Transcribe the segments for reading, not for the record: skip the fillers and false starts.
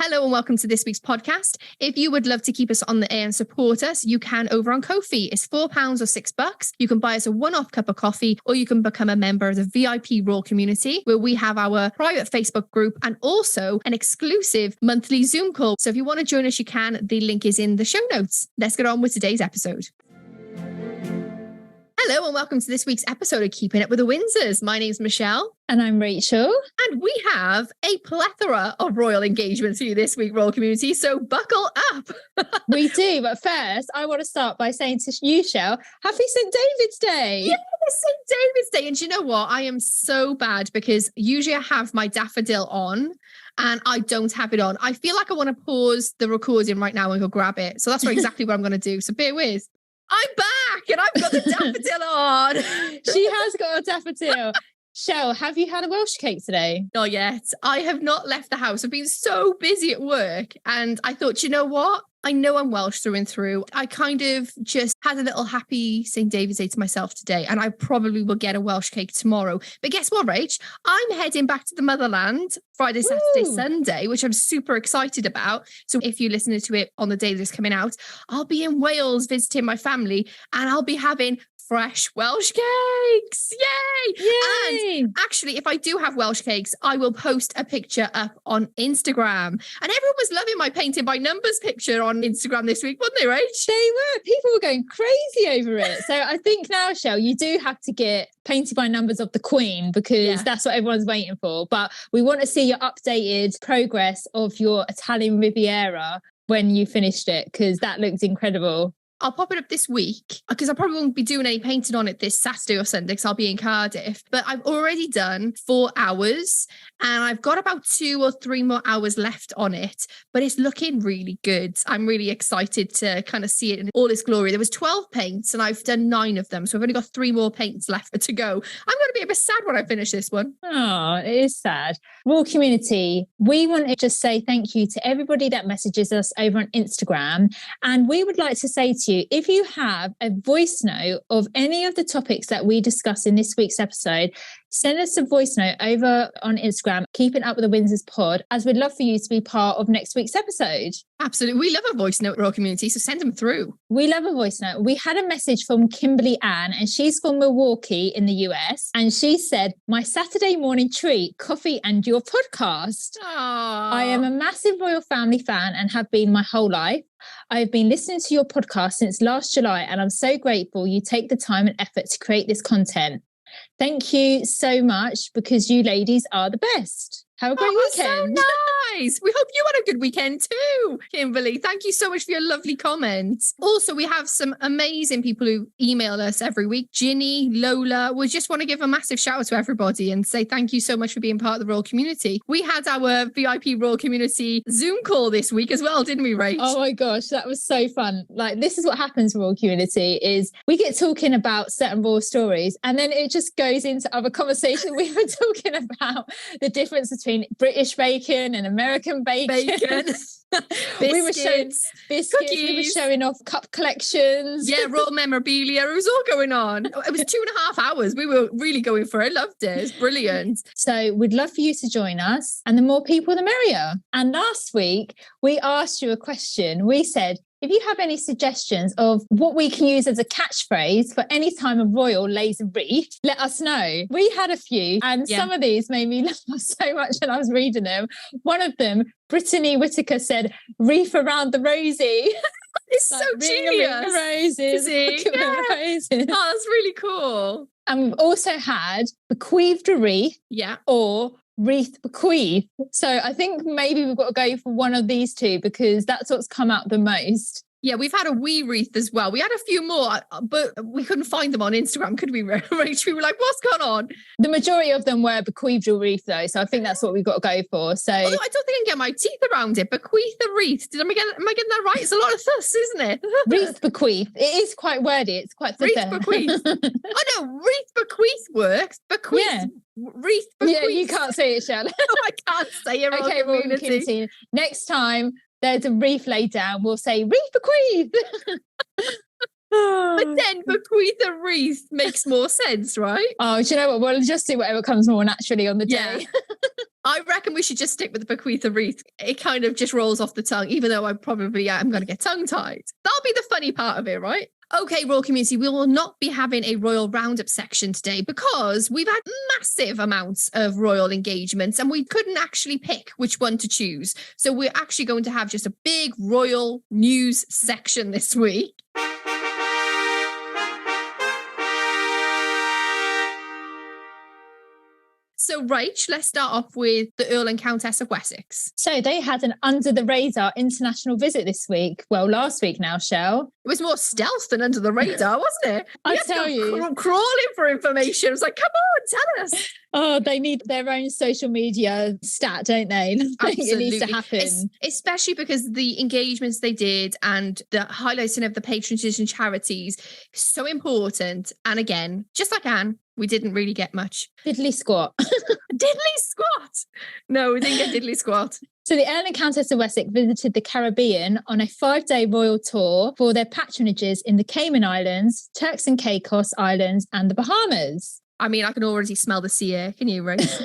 Hello and welcome to this week's podcast. If you would love to keep us on the air and support us, you can over on Ko-fi. It's £4 or $6. You can buy us a one-off cup of coffee, or you can become a member of the VIP Raw community, where we have our private Facebook group and also an exclusive monthly Zoom call. So if you want to join us, you can. The link is in the show notes. Let's get on with today's episode. Hello and welcome to this week's episode of Keeping Up with the Windsors. My name's Michelle. And I'm Rachel. And we have a plethora of royal engagements for you this week, royal community, so buckle up. We do, but first, I want to start by saying to you, Shell, happy St. David's Day. Yeah, St. David's Day. And do you know what? I am so bad because usually I have my daffodil on and I don't have it on. I feel like I want to pause the recording right now and go grab it. So that's exactly what I'm going to do. So bear with. I'm back and I've got the daffodil on. She has got a daffodil. Shell, have you had a Welsh cake today? Not yet. I have not left the house. I've been so busy at work and I thought, you know what? I know I'm Welsh through and through. I kind of just had a little happy St. David's Day to myself today, and I probably will get a Welsh cake tomorrow. But guess what, Rach? I'm heading back to the motherland Friday, Saturday, Sunday, which I'm super excited about. So if you're listening to it on the day that it's coming out, I'll be in Wales visiting my family and I'll be having fresh Welsh cakes. Yay! Yay! And actually, if I do have Welsh cakes, I will post a picture up on Instagram. And everyone was loving my painted by numbers picture on Instagram this week, weren't they, Rach? They were. People were going crazy over it. So I think now, Shell, you do have to get painted by numbers of the Queen because that's what everyone's waiting for. But we want to see your updated progress of your Italian Riviera when you finished it, because that looked incredible. I'll pop it up this week because I probably won't be doing any painting on it this Saturday or Sunday because I'll be in Cardiff. But I've already done 4 hours and I've got about 2 or 3 more hours left on it. But it's looking really good. I'm really excited to kind of see it in all its glory. There was 12 paints and I've done 9 of them. So I've only got 3 more paints left to go. I'm going to be a bit sad when I finish this one. Oh, it is sad. Royal community, we want to just say thank you to everybody that messages us over on Instagram. And we would like to say to you, if you have a voice note of any of the topics that we discuss in this week's episode, send us a voice note over on Instagram, Keeping Up with the Windsors Pod, as we'd love for you to be part of next week's episode. Absolutely. We love a voice note, royal community, so send them through. We love a voice note. We had a message from Kimberly Ann, and she's from Milwaukee in the US. And she said, my Saturday morning treat, coffee and your podcast. Aww. I am a massive royal family fan and have been my whole life. I have been listening to your podcast since last July, and I'm so grateful you take the time and effort to create this content. Thank you so much because you ladies are the best. Have a great weekend. So nice. We hope you had a good weekend too, Kimberly. Thank you so much for your lovely comments. Also, we have some amazing people who email us every week. Ginny, Lola. We just want to give a massive shout out to everybody and say thank you so much for being part of the Royal community. We had our VIP Royal community Zoom call this week as well, didn't we, Rach? Oh my gosh, that was so fun. Like, this is what happens, Royal community, is we get talking about certain royal stories and then it just goes into other conversations. We were talking about the difference between British bacon and American bacon. We were showing biscuits, cookies. We were showing off cup collections. Yeah, royal memorabilia. It was all going on. It was 2.5 hours. We were really going for it. I loved it. It's brilliant. So we'd love for you to join us. And the more people, the merrier. And last week, we asked you a question. We said, if you have any suggestions of what we can use as a catchphrase for any time a royal lays a wreath, let us know. We had a few, and some of these made me laugh so much when I was reading them. One of them, Brittany Whitaker said, wreath around the rosy. It's like, so genius. The roses. The roses. Oh, that's really cool. And we've also had bequeathed a wreath. Yeah. Or wreath bequeath. So I think maybe we've got to go for one of these two because that's what's come out the most. Yeah, we've had a wee wreath as well. We had a few more, but we couldn't find them on Instagram, could we, Rach? We were like, what's going on? The majority of them were bequeathed a wreath, though. So I think that's what we've got to go for. So although I don't think I can get my teeth around it. Bequeath a wreath. Am I getting that right? It's a lot of fuss, isn't it? Wreath bequeath. It is quite wordy. It's quite wreath bequeath. Oh no, wreath bequeath works. Bequeath. Yeah. Wreath bequeath. Yeah, you can't say it, Shell. No, I can't say it. Okay, well, community. Next time there's a wreath laid down, we'll say wreath bequeath. But then bequeath a wreath makes more sense, right? Oh, do you know what? We'll just do whatever comes more naturally on the day. Yeah. I reckon we should just stick with the bequeatha wreath. It kind of just rolls off the tongue, even though I probably am going to get tongue-tied. That'll be the funny part of it, right? Okay, royal community, we will not be having a royal roundup section today because we've had massive amounts of royal engagements and we couldn't actually pick which one to choose. So we're actually going to have just a big royal news section this week. So, Rach, let's start off with the Earl and Countess of Wessex. So they had an under-the-radar international visit this week. Well, last week now, Shell. It was more stealth than under the radar, wasn't it? I tell you. Crawling for information. It was like, come on, tell us. Oh, they need their own social media stat, don't they? It needs to happen. Especially because the engagements they did and the highlighting of the patronages and charities, so important. And again, just like Anne, we didn't really get much. Diddly squat. Diddly squat. No, we didn't get diddly squat. So the Earl and Countess of Wessex visited the Caribbean on a 5-day royal tour for their patronages in the Cayman Islands, Turks and Caicos Islands, and the Bahamas. I mean, I can already smell the sea air. Can you, Rose?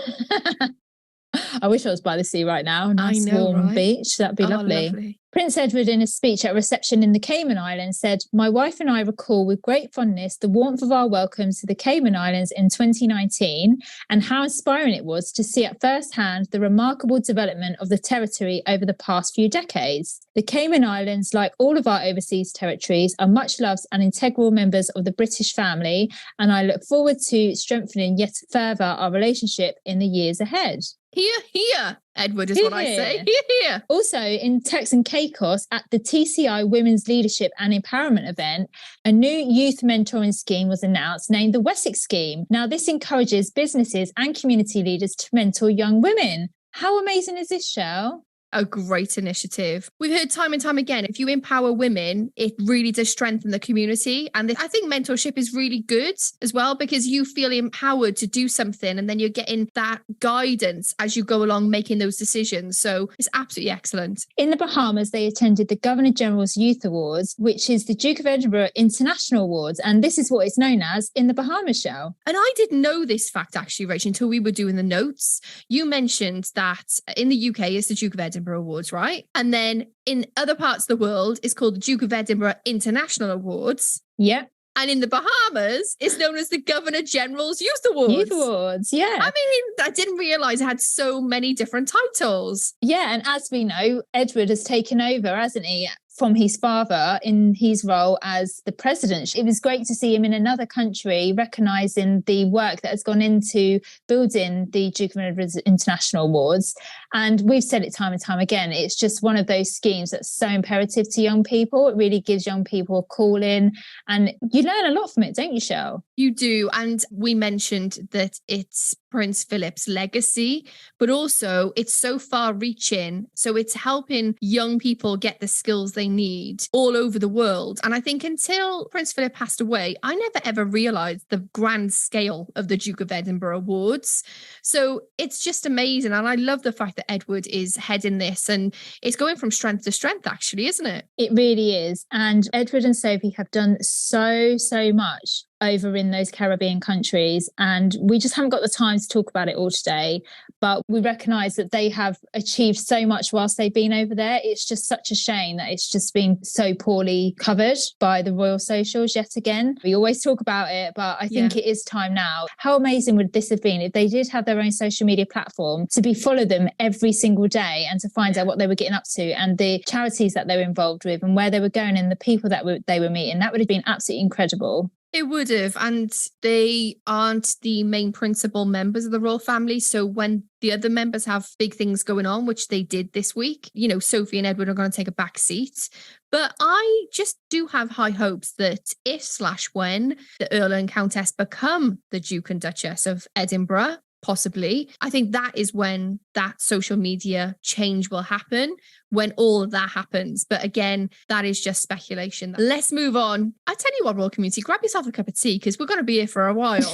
I wish I was by the sea right now. Nice warm beach. That'd be lovely. Prince Edward, in a speech at a reception in the Cayman Islands, said, "My wife and I recall with great fondness the warmth of our welcomes to the Cayman Islands in 2019 and how inspiring it was to see at first hand the remarkable development of the territory over the past few decades. The Cayman Islands, like all of our overseas territories, are much loved and integral members of the British family, and I look forward to strengthening yet further our relationship in the years ahead." Here, Edward is what I say. Here. Also, in Turks and Caicos, at the TCI Women's Leadership and Empowerment event, a new youth mentoring scheme was announced named the Wessex Scheme. Now, this encourages businesses and community leaders to mentor young women. How amazing is this, Shell? A great initiative. We've heard time and time again, if you empower women, it really does strengthen the community. And I think mentorship is really good as well, because you feel empowered to do something and then you're getting that guidance as you go along making those decisions. So it's absolutely excellent. In the Bahamas, they attended the Governor General's Youth Awards, which is the Duke of Edinburgh International Awards. And this is what it's known as in the Bahamas, Shell. And I didn't know this fact, actually, Rachel, until we were doing the notes. You mentioned that in the UK, it's the Duke of Edinburgh Awards, right? And then in other parts of the world, it's called the Duke of Edinburgh International Awards. Yep. And in the Bahamas, it's known as the Governor General's Youth Awards. Youth Awards, yeah. I mean, I didn't realise it had so many different titles. Yeah, and as we know, Edward has taken over, hasn't he, from his father in his role as the president. It was great to see him in another country recognising the work that has gone into building the Duke of Edinburgh's International Awards. And we've said it time and time again, it's just one of those schemes that's so imperative to young people. It really gives young people a call in, and you learn a lot from it, don't you, Shell? You do. And we mentioned that it's Prince Philip's legacy, but also it's so far reaching. So it's helping young people get the skills they need all over the world. And I think until Prince Philip passed away, I never ever realized the grand scale of the Duke of Edinburgh Awards. So it's just amazing. And I love the fact that Edward is heading this, and it's going from strength to strength, actually, isn't it? It really is. And Edward and Sophie have done so much over in those Caribbean countries, and we just haven't got the time to talk about it all today, but we recognise that they have achieved so much whilst they've been over there. It's just such a shame that it's just been so poorly covered by the royal socials yet again. We always talk about it, but I think it is time now. How amazing would this have been if they did have their own social media platform to follow them every single day and to find out what they were getting up to and the charities that they were involved with and where they were going and the people that they were meeting? That would have been absolutely incredible. It would have. And they aren't the main principal members of the royal family. So when the other members have big things going on, which they did this week, you know, Sophie and Edward are going to take a back seat. But I just do have high hopes that if/when the Earl and Countess become the Duke and Duchess of Edinburgh, possibly, I think that is when that social media change will happen, when all of that happens. But again, that is just speculation. Let's move on. I tell you what, royal community, grab yourself a cup of tea because we're going to be here for a while.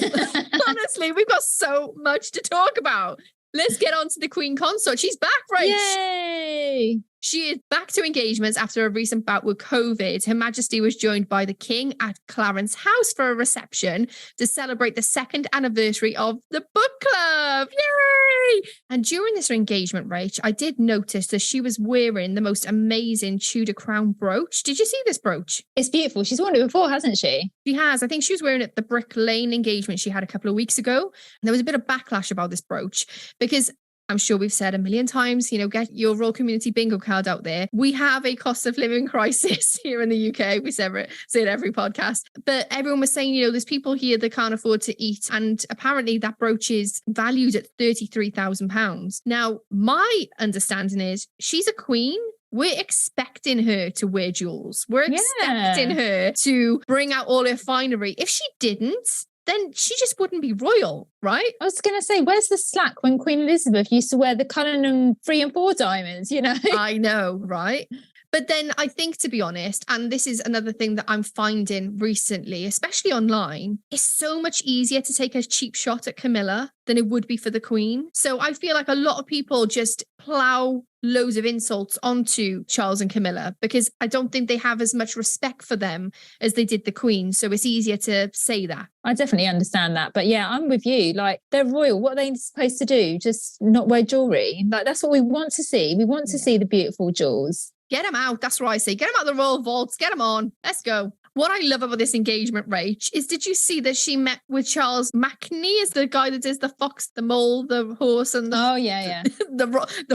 Honestly, we've got so much to talk about. Let's get on to the Queen Consort. She's back, right? Yay! She is back to engagements after a recent bout with COVID. Her Majesty was joined by the King at Clarence House for a reception to celebrate the second anniversary of the book club. Yay! And during this engagement, Rach, I did notice that she was wearing the most amazing Tudor crown brooch. Did you see this brooch? It's beautiful. She's worn it before, hasn't she? She has. I think she was wearing it at the Brick Lane engagement she had a couple of weeks ago. And there was a bit of backlash about this brooch because I'm sure we've said a million times, get your Royal Community bingo card out there. We have a cost of living crisis here in the UK. We say it every podcast. But everyone was saying, there's people here that can't afford to eat. And apparently that brooch is valued at £33,000. Now, my understanding is she's a queen. We're expecting her to wear jewels. We're expecting her to bring out all her finery. If she didn't, then she just wouldn't be royal, right? I was going to say, where's the slack when Queen Elizabeth used to wear the Cullinan 3 and 4 diamonds, I know, right? But then I think, to be honest, and this is another thing that I'm finding recently, especially online, it's so much easier to take a cheap shot at Camilla than it would be for the Queen. So I feel like a lot of people just plow loads of insults onto Charles and Camilla because I don't think they have as much respect for them as they did the Queen. So it's easier to say that. I definitely understand that. But yeah, I'm with you. Like, they're royal. What are they supposed to do? Just not wear jewellery? Like, that's what we want to see. We want to see the beautiful jewels. Get them out. That's what I say. Get them out of the royal vaults. Get them on. Let's go. What I love about this engagement, Rach, is did you see that she met with Charles Mackney, is the guy that does the fox, the mole, the horse, and the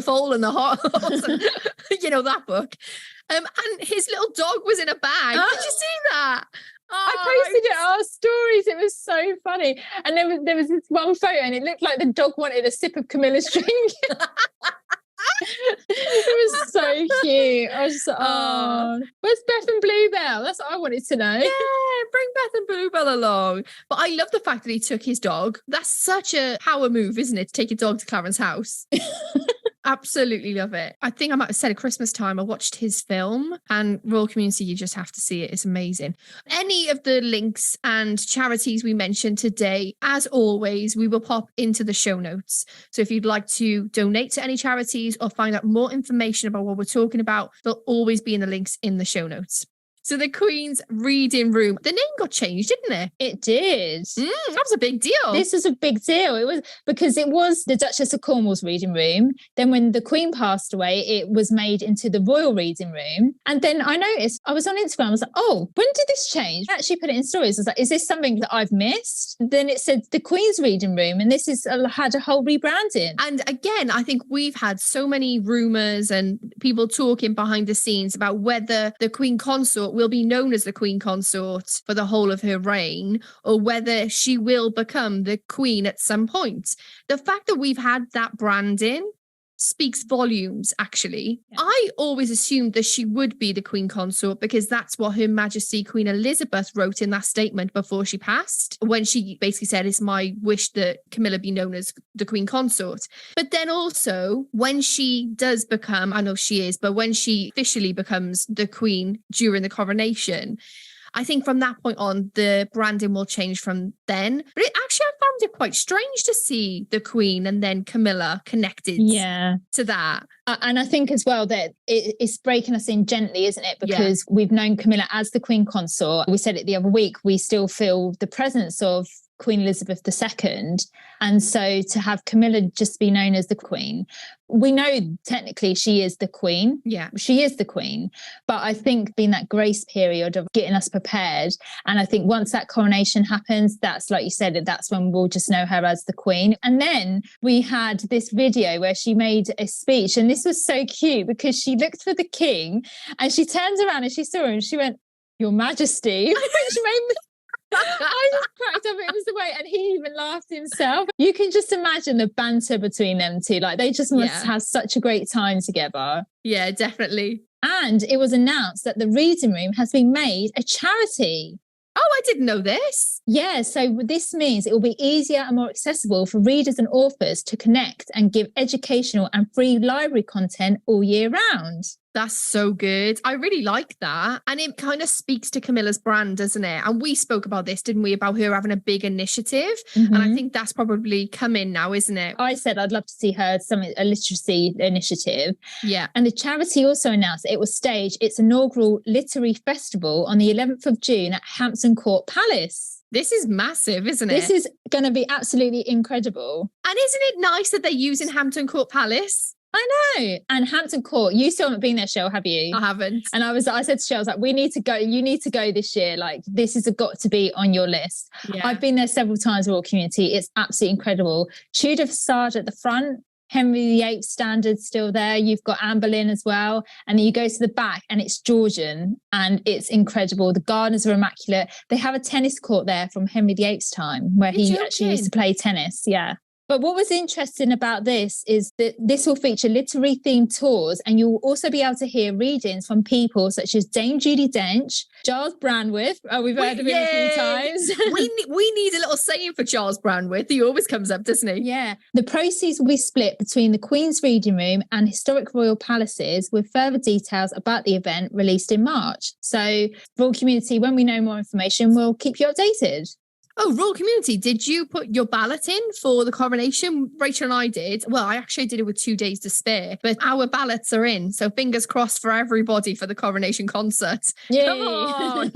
foal and the horse, and, that book. And his little dog was in a bag. Did you see that? I posted it on our stories. It was so funny. And there was this one photo and it looked like the dog wanted a sip of Camilla's drink. It was so cute. I was just where's Beth and Bluebell? That's what I wanted to know. Yeah, bring Beth and Bluebell along. But I love the fact that he took his dog. That's such a power move, isn't it? To take your dog to Clarence House. Absolutely love it. I think I might have said at Christmas time, I watched his film, and Royal Community, you just have to see it. It's amazing. Any of the links and charities we mentioned today, as always, we will pop into the show notes. So if you'd like to donate to any charities or find out more information about what we're talking about, they'll always be in the links in the show notes. So the Queen's reading room, the name got changed, didn't it? It did. That was a big deal. This was a big deal. It was because it was the Duchess of Cornwall's reading room. Then when the Queen passed away, it was made into the Royal Reading Room. And then I noticed, I was on Instagram, I was like, oh, when did this change? I actually put it in stories. I was like, is this something that I've missed? Then it said the Queen's reading room, and this is had a whole rebranding. And again, I think we've had so many rumours and people talking behind the scenes about whether the Queen Consort will be known as the Queen Consort for the whole of her reign, or whether she will become the Queen at some point. The fact that we've had that branding speaks volumes, actually. Yeah. I always assumed that she would be the Queen Consort because that's what Her Majesty Queen Elizabeth wrote in that statement before she passed, when she basically said, it's my wish that Camilla be known as the Queen Consort. But then also, when she does become, I know she is, but when she officially becomes the Queen during the coronation, I think from that point on, the branding will change from then. But I found it quite strange to see the Queen and then Camilla connected to that. And I think as well that it's breaking us in gently, isn't it? Because we've known Camilla as the Queen Consort. We said it the other week, we still feel the presence of Queen Elizabeth II. And so to have Camilla just be known as the Queen, we know technically she is the Queen. Yeah, she is the Queen. But I think being that grace period of getting us prepared. And I think once that coronation happens, that's like you said, that's when we'll just know her as the Queen. And then we had this video where she made a speech. And this was so cute because she looked for the King and she turned around and she saw him and she went, Your Majesty, which made me... I just cracked up. It was the way, and he even laughed himself. You can just imagine the banter between them two. Like, they just must have such a great time together. Yeah, definitely. And it was announced that the reading room has been made a charity. Oh, I didn't know this. Yeah, so this means it will be easier and more accessible for readers and authors to connect and give educational and free library content all year round. That's so good. I really like that. And it kind of speaks to Camilla's brand, doesn't it? And we spoke about this, didn't we? About her having a big initiative. Mm-hmm. And I think that's probably coming now, isn't it? I said I'd love to see her a literacy initiative. Yeah. And the charity also announced it will stage its inaugural literary festival on the 11th of June at Hampton Court Palace. This is massive, isn't it? This is going to be absolutely incredible. And isn't it nice that they're using Hampton Court Palace? I know. And Hampton Court, you still haven't been there, Shell, have you? I haven't. And I said to Shell, I was like, we need to go. You need to go this year. Like, this has got to be on your list. Yeah. I've been there several times, Royal Community. It's absolutely incredible. Tudor facade at the front, Henry VIII standard still there. You've got Anne Boleyn as well. And then you go to the back and it's Georgian and it's incredible. The gardens are immaculate. They have a tennis court there from Henry VIII's time where he actually used to play tennis. Yeah. But what was interesting about this is that this will feature literary themed tours, and you'll also be able to hear readings from people such as Dame Judi Dench, Giles Brandreth. Oh, we've heard of him a few times. we need a little saying for Giles Brandreth. He always comes up, doesn't he? Yeah. The proceeds will be split between the Queen's Reading Room and Historic Royal Palaces, with further details about the event released in March. So, Royal Community, when we know more information, we'll keep you updated. Oh, Royal Community, did you put your ballot in for the coronation? Rachel and I did. Well, I actually did it with 2 days to spare, but our ballots are in. So fingers crossed for everybody for the coronation concert. Yay. Come on.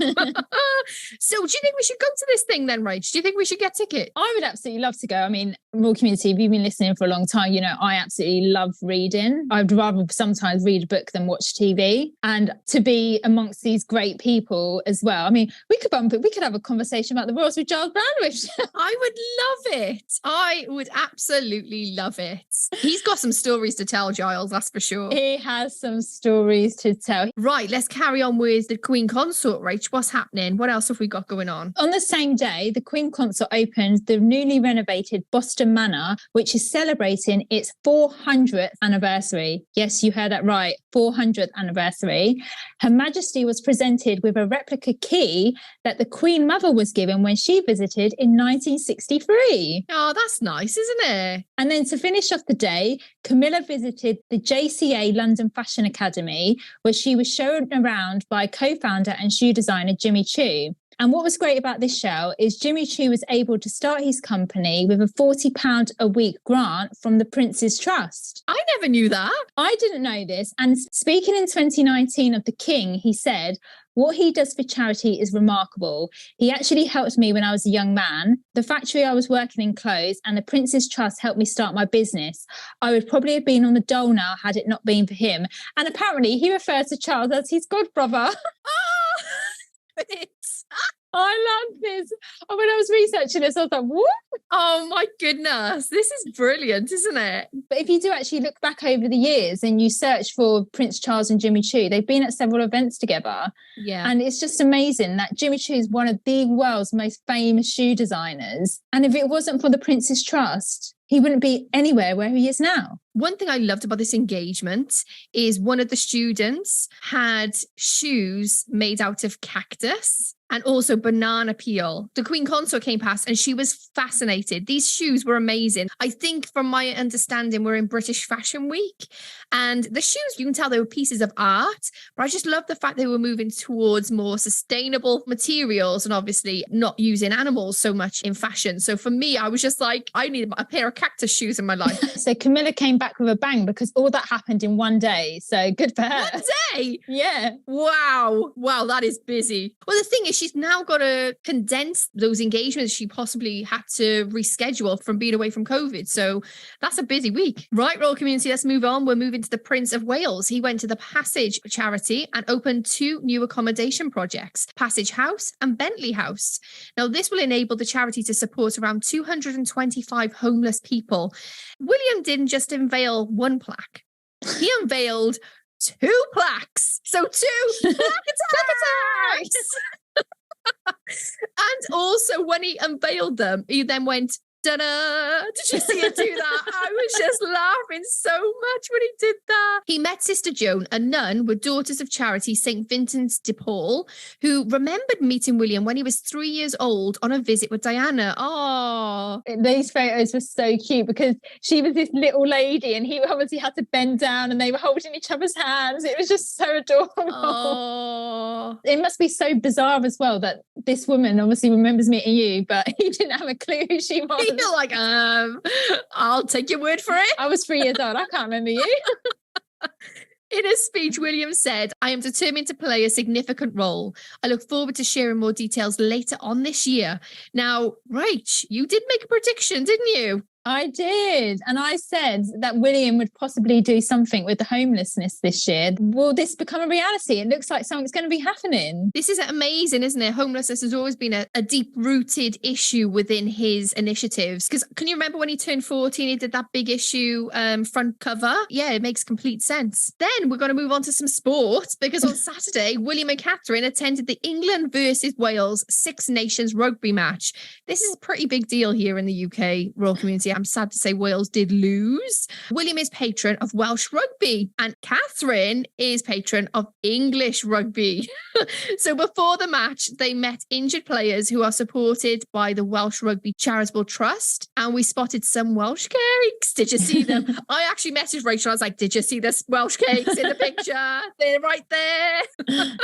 So do you think we should go to this thing then, Rach? Do you think we should get tickets? I would absolutely love to go. I mean, Royal Community, if you've been listening for a long time, you know, I absolutely love reading. I'd rather sometimes read a book than watch TV. And to be amongst these great people as well. I mean, we could have a conversation about the royals with Giles Brandreth. I would love it. I would absolutely love it. He's got some stories to tell, Giles, that's for sure. He has some stories to tell. Right, let's carry on with the Queen Consort, Rach. What's happening? What else have we got going on? On the same day, the Queen Consort opened the newly renovated Boston Manor, which is celebrating its 400th anniversary. Yes, you heard that right, 400th anniversary. Her Majesty was presented with a replica key that the Queen Mother was given when she visited in 1963. Oh, that's nice, isn't it? And then to finish off the day, Camilla visited the JCA London Fashion Academy, where she was shown around by co-founder and shoe designer Jimmy Choo. And what was great about this show is Jimmy Choo was able to start his company with a £40 a week grant from the Prince's Trust. I never knew that. I didn't know this. And speaking in 2019 of the King, he said, "What he does for charity is remarkable. He actually helped me when I was a young man. The factory I was working in closed and the Prince's Trust helped me start my business. I would probably have been on the dole now had it not been for him." And apparently he refers to Charles as his godbrother. I love this. And when I was researching this, I was like, what? Oh my goodness. This is brilliant, isn't it? But if you do actually look back over the years and you search for Prince Charles and Jimmy Choo, they've been at several events together. Yeah. And it's just amazing that Jimmy Choo is one of the world's most famous shoe designers. And if it wasn't for the Prince's Trust, he wouldn't be anywhere where he is now. One thing I loved about this engagement is one of the students had shoes made out of cactus and also banana peel. The Queen Consort came past and she was fascinated. These shoes were amazing. I think from my understanding, we're in British Fashion Week and the shoes, you can tell they were pieces of art, but I just love the fact they were moving towards more sustainable materials and obviously not using animals so much in fashion. So for me, I was just like, I need a pair of cactus shoes in my life. So Camilla came back with a bang because all that happened in one day. So good for her. 1 day? Yeah. Wow, that is busy. Well, the thing is, she's now got to condense those engagements she possibly had to reschedule from being away from COVID. So that's a busy week. Right, Royal Community, let's move on. We're moving to the Prince of Wales. He went to the Passage charity and opened 2 new accommodation projects, Passage House and Bentley House. Now, this will enable the charity to support around 225 homeless people. William didn't just unveil one plaque. He unveiled 2 plaques. So 2 plaque attacks. And also when he unveiled them, he then went, Da-da. Did you see him do that? I was just laughing so much when he did that. He met Sister Joan, a nun with Daughters of Charity, St. Vincent de Paul, who remembered meeting William when he was 3 years old on a visit with Diana. Oh, these photos were so cute because she was this little lady and he obviously had to bend down and they were holding each other's hands. It was just so adorable. Oh. It must be so bizarre as well that this woman obviously remembers meeting you, but he didn't have a clue who she was. You're like, I'll take your word for it. I was 3 years old. I can't remember you. In a speech, William said, I am determined to play a significant role. I look forward to sharing more details later on this year. Now, Rach, you did make a prediction, didn't you? I did. And I said that William would possibly do something with the homelessness this year. Will this become a reality? It looks like something's going to be happening. This is amazing, isn't it? Homelessness has always been a deep-rooted issue within his initiatives. Because can you remember when he turned 14, he did that big issue front cover? Yeah, it makes complete sense. Then we're going to move on to some sports because on Saturday, William and Catherine attended the England versus Wales Six Nations rugby match. This is a pretty big deal here in the UK royal community. I'm sad to say Wales did lose. William is patron of Welsh rugby and Catherine is patron of English rugby. So before the match, they met injured players who are supported by the Welsh Rugby Charitable Trust. And we spotted some Welsh cakes. Did you see them? I actually messaged Rachel. I was like, did you see the Welsh cakes in the picture? They're right there.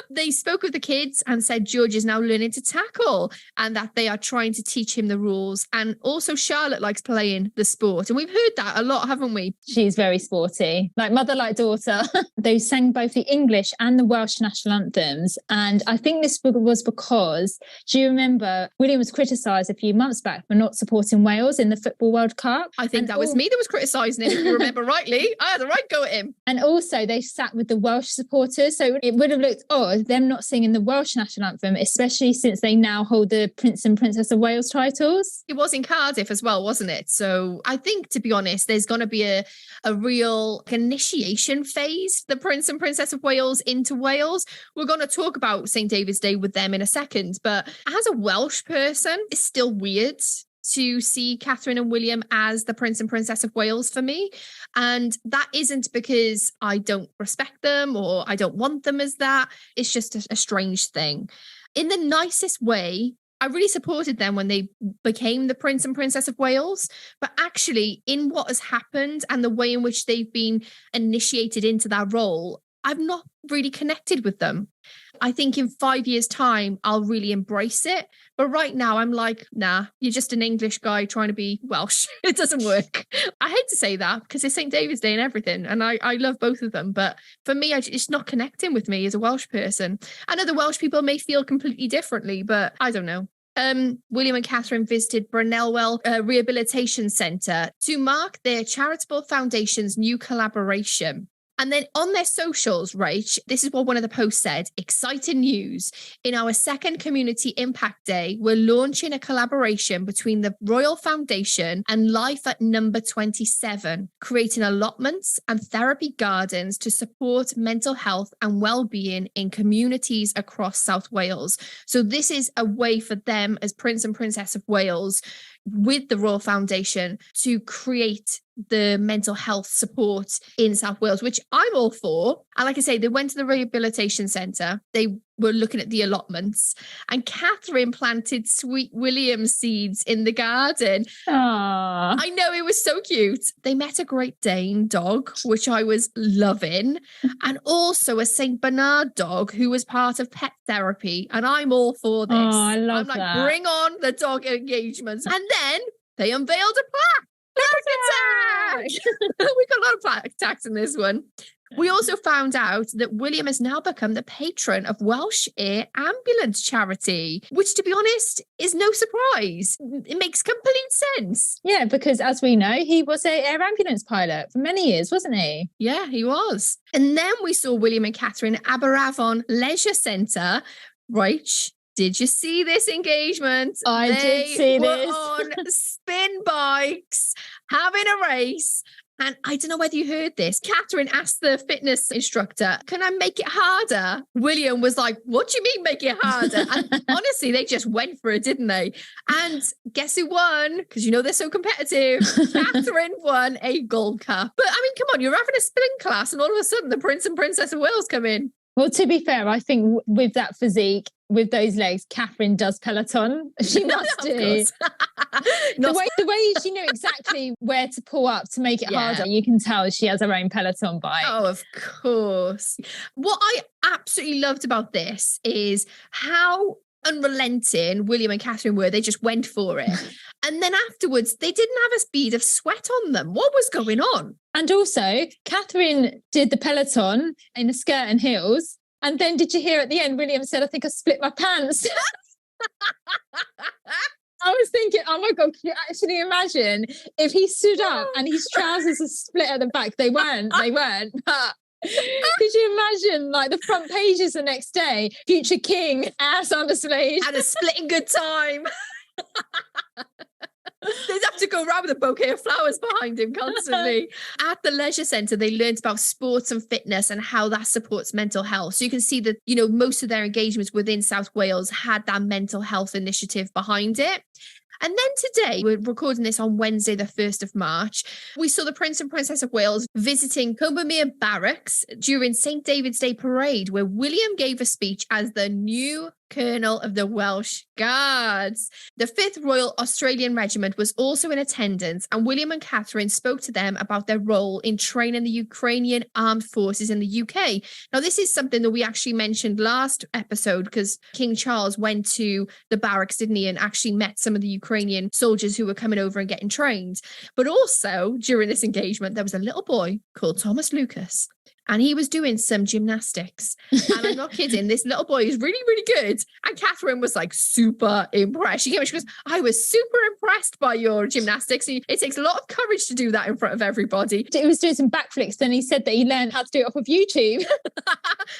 They spoke with the kids and said George is now learning to tackle and that they are trying to teach him the rules. And also Charlotte likes playing the sport. And we've heard that a lot, haven't we? She's very sporty, like mother, like daughter. They sang both the English and the Welsh national anthems. And I think this was because, do you remember William was criticised a few months back for not supporting Wales in the Football World Cup? I think that was me that was criticising him, if you remember rightly. I had the right go at him. And also they sat with the Welsh supporters. So it would have looked odd, them not singing the Welsh national anthem, especially since they now hold the Prince and Princess of Wales titles. It was in Cardiff as well, wasn't it? So I think, to be honest, there's going to be a real initiation phase for the Prince and Princess of Wales into Wales. We're going to talk about St. David's Day with them in a second. But as a Welsh person, it's still weird to see Catherine and William as the Prince and Princess of Wales for me. And that isn't because I don't respect them or I don't want them as that. It's just a strange thing. In the nicest way, I really supported them when they became the Prince and Princess of Wales. But actually, in what has happened and the way in which they've been initiated into that role, I've not really connected with them. I think in 5 years' time, I'll really embrace it. But right now, I'm like, nah, you're just an English guy trying to be Welsh. It doesn't work. I hate to say that because it's St. David's Day and everything. And I love both of them. But for me, it's not connecting with me as a Welsh person. I know the Welsh people may feel completely differently, but I don't know. William and Catherine visited Brunelwell Rehabilitation Centre to mark their charitable foundation's new collaboration. And then on their socials, Rach, this is what one of the posts said, exciting news. In our second Community Impact Day, we're launching a collaboration between the Royal Foundation and Life at Number 27, creating allotments and therapy gardens to support mental health and well-being in communities across South Wales. So this is a way for them as Prince and Princess of Wales with the Royal Foundation to create the mental health support in South Wales, which I'm all for. And like I say, they went to the rehabilitation centre. They were looking at the allotments and Catherine planted Sweet William seeds in the garden. Aww. I know, it was so cute. They met a Great Dane dog, which I was loving, and also a St. Bernard dog who was part of pet therapy. And I'm all for this. Oh, I love I'm like, that. bring on the dog engagements. And then they unveiled a plaque. Plaque attack! We got a lot of plaque attacks in this one. We also found out that William has now become the patron of Welsh Air Ambulance Charity, which, to be honest, is no surprise. It makes complete sense. Yeah, because as we know, he was an air ambulance pilot for many years, wasn't he? Yeah, he was. And then we saw William and Catherine at Aberavon Leisure Centre. Right. Did you see this engagement? I did see this. They were on spin bikes, having a race. And I don't know whether you heard this. Catherine asked the fitness instructor, can I make it harder? William was like, what do you mean make it harder? And honestly, they just went for it, didn't they? And guess who won? Because you know they're so competitive. Catherine won a gold cup. But I mean, come on, you're having a spin class and all of a sudden the Prince and Princess of Wales come in. Well, to be fair, I think with that physique, with those legs, Catherine does Peloton. She must do. The way she knew exactly where to pull up to make it harder, you can tell she has her own Peloton bike. Oh, of course. What I absolutely loved about this is how unrelenting William and Catherine were. They just went for it. And then afterwards, they didn't have a bead of sweat on them. What was going on? And also, Catherine did the Peloton in a skirt and heels. And then did you hear at the end, William said, I think I split my pants. I was thinking, oh my God, can you actually imagine if he stood up and his trousers are split at the back? They weren't. But could you imagine like the front pages the next day? Future king, ass on display. Had a splitting good time. They'd have to go around with a bouquet of flowers behind him constantly. At the leisure centre, they learned about sports and fitness and how that supports mental health. So you can see that, you know, most of their engagements within South Wales had that mental health initiative behind it. And then today, we're recording this on Wednesday, the 1st of March, we saw the Prince and Princess of Wales visiting Combermere Barracks during St. David's Day Parade, where William gave a speech as the new Colonel of the Welsh Guards. The 5th Royal Australian Regiment was also in attendance, and William and Catherine spoke to them about their role in training the Ukrainian armed forces in the UK. Now, this is something that we actually mentioned last episode because King Charles went to the barracks, didn't he, and actually met some of the Ukrainian soldiers who were coming over and getting trained. But also, during this engagement, there was a little boy called Thomas Lucas. And he was doing some gymnastics. And I'm not kidding. This little boy is really, really good. And Catherine was like super impressed. She goes, I was super impressed by your gymnastics. It takes a lot of courage to do that in front of everybody. He was doing some backflips. Then he said that he learned how to do it off of YouTube.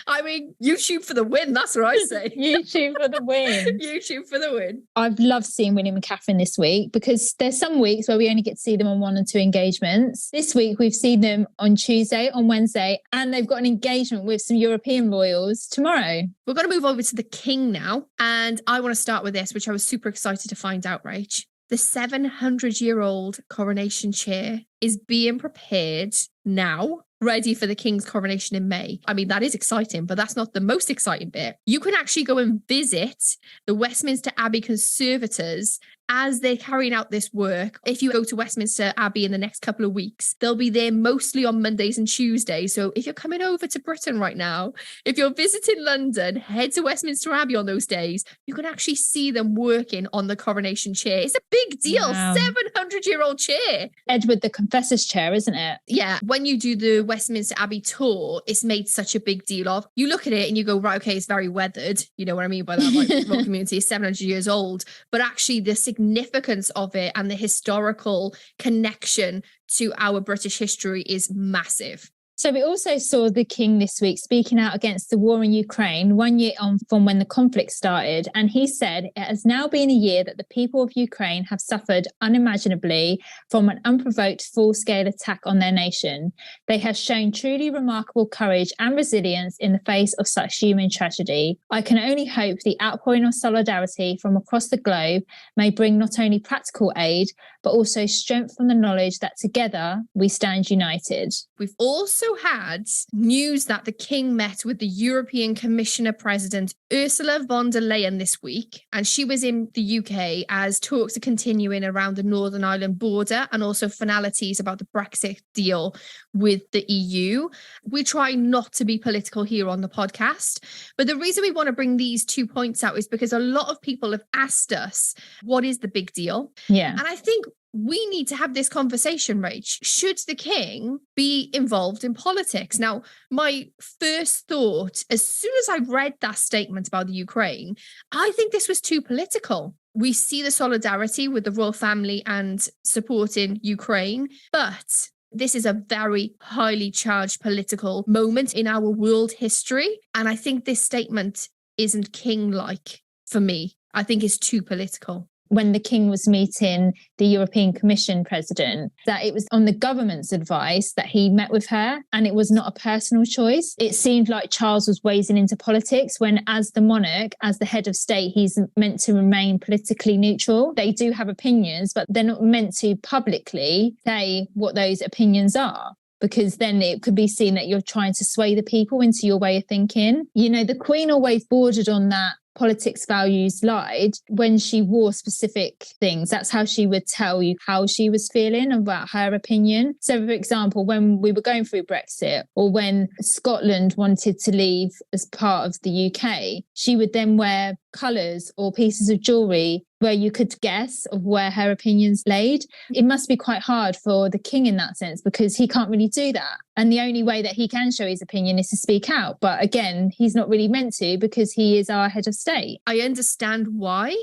I mean, YouTube for the win. That's what I say. YouTube for the win. YouTube for the win. I've loved seeing William and Catherine this week because there's some weeks where we only get to see them on 1 and 2 engagements. This week, we've seen them on Tuesday, on Wednesday, and they've got an engagement with some European royals tomorrow. We're going to move over to the king now. And I want to start with this, which I was super excited to find out, Rach. The 700-year-old coronation chair is being prepared now, ready for the king's coronation in May. I mean, that is exciting, but that's not the most exciting bit. You can actually go and visit the Westminster Abbey conservators as they're carrying out this work. If you go to Westminster Abbey in the next couple of weeks, they'll be there mostly on Mondays and Tuesdays. So if you're coming over to Britain right now, if you're visiting London, head to Westminster Abbey on those days. You can actually see them working on the coronation chair. It's a big deal. Wow. 700-year-old chair. Edward the Confessor's chair, isn't it? Yeah. When you do the Westminster Abbey tour, it's made such a big deal of. You look at it and you go, right, okay, it's very weathered. You know what I mean by that? Like, the royal community is 700 years old. But actually the significance of it and the historical connection to our British history is massive. So we also saw the king this week speaking out against the war in Ukraine 1 year on from when the conflict started. And he said, it has now been a year that the people of Ukraine have suffered unimaginably from an unprovoked full-scale attack on their nation. They have shown truly remarkable courage and resilience in the face of such human tragedy. I can only hope the outpouring of solidarity from across the globe may bring not only practical aid, but also strength from the knowledge that together we stand united. We've also had news that the king met with the European Commissioner President Ursula von der Leyen this week, and she was in the UK as talks are continuing around the Northern Ireland border and also finalities about the Brexit deal with the EU. We try not to be political here on the podcast, but the reason we want to bring these 2 points out is because a lot of people have asked us, what is the big deal? Yeah. And I think we need to have this conversation, Rach. Should the king be involved in politics? Now, my first thought, as soon as I read that statement about the Ukraine, I think this was too political. We see the solidarity with the royal family and supporting Ukraine, but this is a very highly charged political moment in our world history. And I think this statement isn't king-like for me. I think it's too political. when the king was meeting the European Commission president, that it was on the government's advice that he met with her, and it was not a personal choice. It seemed like Charles was wading into politics when, as the monarch, as the head of state, he's meant to remain politically neutral. They do have opinions, but they're not meant to publicly say what those opinions are, because then it could be seen that you're trying to sway the people into your way of thinking. You know, the Queen always bordered on that politics values lied when she wore specific things. That's how she would tell you how she was feeling about her opinion. So, for example, when we were going through Brexit, or when Scotland wanted to leave as part of the UK, she would then wear colours or pieces of jewellery where you could guess of where her opinions laid. It must be quite hard for the king in that sense, because he can't really do that. And the only way that he can show his opinion is to speak out. But again, he's not really meant to, because he is our head of state. I understand why,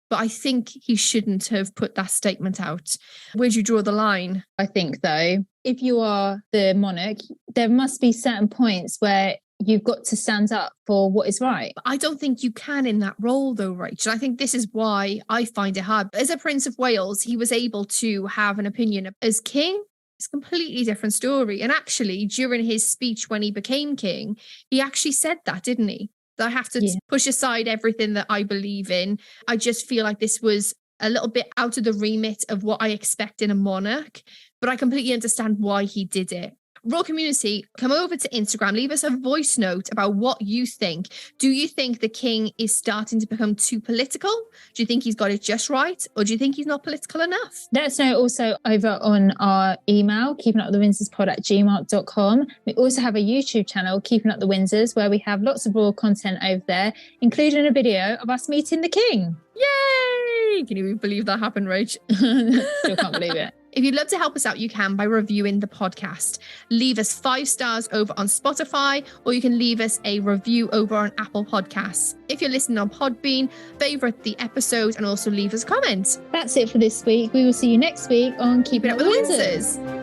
but I think he shouldn't have put that statement out. Where'd you draw the line? I think, though, if you are the monarch, there must be certain points where you've got to stand up for what is right. I don't think you can in that role, though, Rachel. I think this is why I find it hard. As a Prince of Wales, he was able to have an opinion. As king, it's a completely different story. And actually, during his speech when he became king, he actually said that, didn't he? That I have to push aside everything that I believe in. I just feel like this was a little bit out of the remit of what I expect in a monarch, but I completely understand why he did it. Royal community, come over to Instagram, leave us a voice note about what you think. Do you think the king is starting to become too political? Do you think he's got it just right? Or do you think he's not political enough? Let us know also over on our email, keepingupthewindsorspod@gmail.com. We also have a YouTube channel, Keeping Up the Windsors, where we have lots of royal content over there, including a video of us meeting the king. Yay! Can you believe that happened, Rach? Still can't believe it. If you'd love to help us out, you can by reviewing the podcast. Leave us 5 stars over on Spotify, or you can leave us a review over on Apple Podcasts. If you're listening on Podbean, favourite the episode and also leave us a comment. That's it for this week. We will see you next week on Keeping Up with the Windsors.